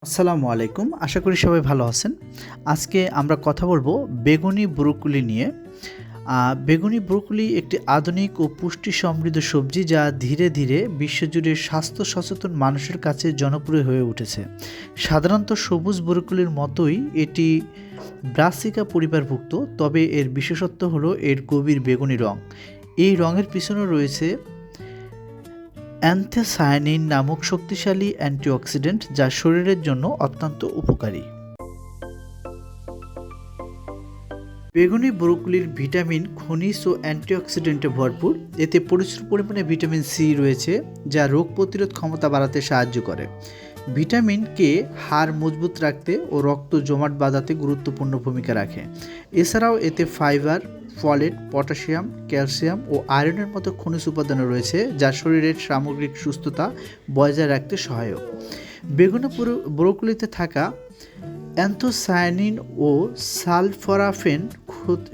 আসসালামু আলাইকুম। আশা করি সবাই ভালো আছেন। আজকে আমরা কথা বলবো বেগুনি ব্রোকলি নিয়ে। বেগুনি ব্রোকলি একটি আধুনিক ও পুষ্টি সমৃদ্ধ সবজি যা ধীরে ধীরে বিশ্বজুড়ে স্বাস্থ্য সচেতন মানুষের কাছে জনপ্রিয় হয়ে উঠেছে। সাধারণত সবুজ ব্রোকলির মতোই এটি ব্রাসিকা পরিবারভুক্ত, তবে এর বিশেষত্ব হলো এর গভীর বেগুনি রং। এই রঙের পিছনে রয়েছে অ্যান্থোসায়ানিন নামক শক্তিশালী অ্যান্টিঅক্সিডেন্ট যা শরীরের জন্য অত্যন্ত উপকারী। বেগুনি ব্রোকলির ভিটামিন, খনিজ ও অ্যান্টিঅক্সিডেন্টে ভরপুর। এতে প্রচুর পরিমাণে ভিটামিন সি রয়েছে যা রোগ প্রতিরোধ ক্ষমতা বাড়াতে সাহায্য করে। ভিটামিন কে হাড় মজবুত রাখতে ও রক্ত জমাট বাঁধাতে গুরুত্বপূর্ণ ভূমিকা রাখে। এছাড়াও এতে ফাইবার, ফলেট, পটাশিয়াম, ক্যালসিয়াম ও আয়রনের মতো খনিজ উপাদান রয়েছে যা শরীরের সামগ্রিক সুস্থতা বজায় রাখতে সহায়ক। বেগুনি ব্রোকলিতে থাকা অ্যান্থোসায়ানিন ও সালফোরাফেন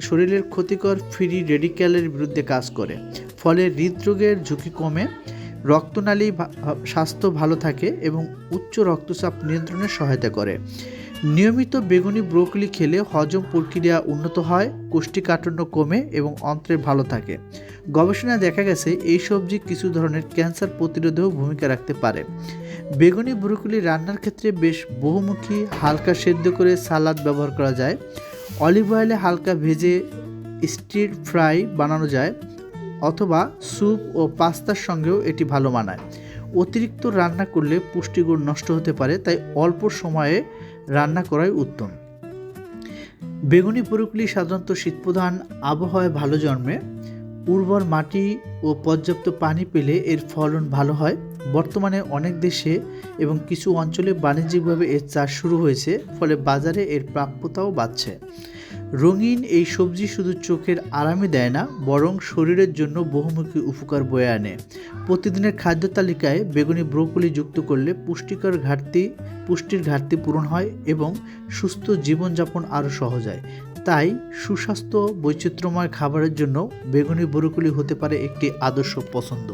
শরীরের ক্ষতিকর ফ্রি রেডিক্যালের বিরুদ্ধে কাজ করে, ফলে হৃদরোগের ঝুঁকি কমে, রক্তনালী স্বাস্থ্য ভালো থাকে এবং উচ্চ রক্তচাপ নিয়ন্ত্রণে সহায়তা করে। নিয়মিত বেগুনি ব্রোকলি খেলে হজম প্রক্রিয়া উন্নত হয়, কোষ্ঠীকাঠিন্য কমে এবং অন্ত্রে ভালো থাকে। গবেষণায় দেখা গেছে এই সবজি কিছু ধরনের ক্যান্সার প্রতিরোধেও ভূমিকা রাখতে পারে। বেগুনি ব্রোকলি রান্নার ক্ষেত্রে বেশ বহুমুখী। হালকা সেদ্ধ করে সালাদ ব্যবহার করা যায়, অলিভ অয়েলে হালকা ভেজে স্টির ফ্রাই বানানো যায়, অথবা স্যুপ ও পাস্তার সঙ্গেও এটি ভালো মানায়। অতিরিক্ত রান্না করলে পুষ্টিগুণ নষ্ট হতে পারে, তাই অল্প সময়ে রান্না করাই উত্তম। বেগুনি ব্রোকলি সাধারণত শীতপ্রধান আবহাওয়ায় ভালো জন্মে। উর্বর মাটি ও পর্যাপ্ত পানি পেলে এর ফলন ভালো হয়। বর্তমানে অনেক দেশে এবং কিছু অঞ্চলে বাণিজ্যিকভাবে এর চাষ শুরু হয়েছে, ফলে বাজারে এর প্রাপ্যতাও বাড়ছে। রঙিন এই সবজি শুধু চোখের আরামই দেয় না, বরং শরীরের জন্য বহুমুখী উপকার বয়ে আনে। প্রতিদিনের খাদ্য তালিকায় বেগুনি ব্রোকলি যুক্ত করলে পুষ্টির ঘাটতি পূরণ হয় এবং সুস্থ জীবনযাপন আরও সহজ হয়। তাই সুস্বাস্থ্য বৈচিত্র্যময় খাবারের জন্য বেগুনি ব্রোকলি হতে পারে একটি আদর্শ পছন্দ।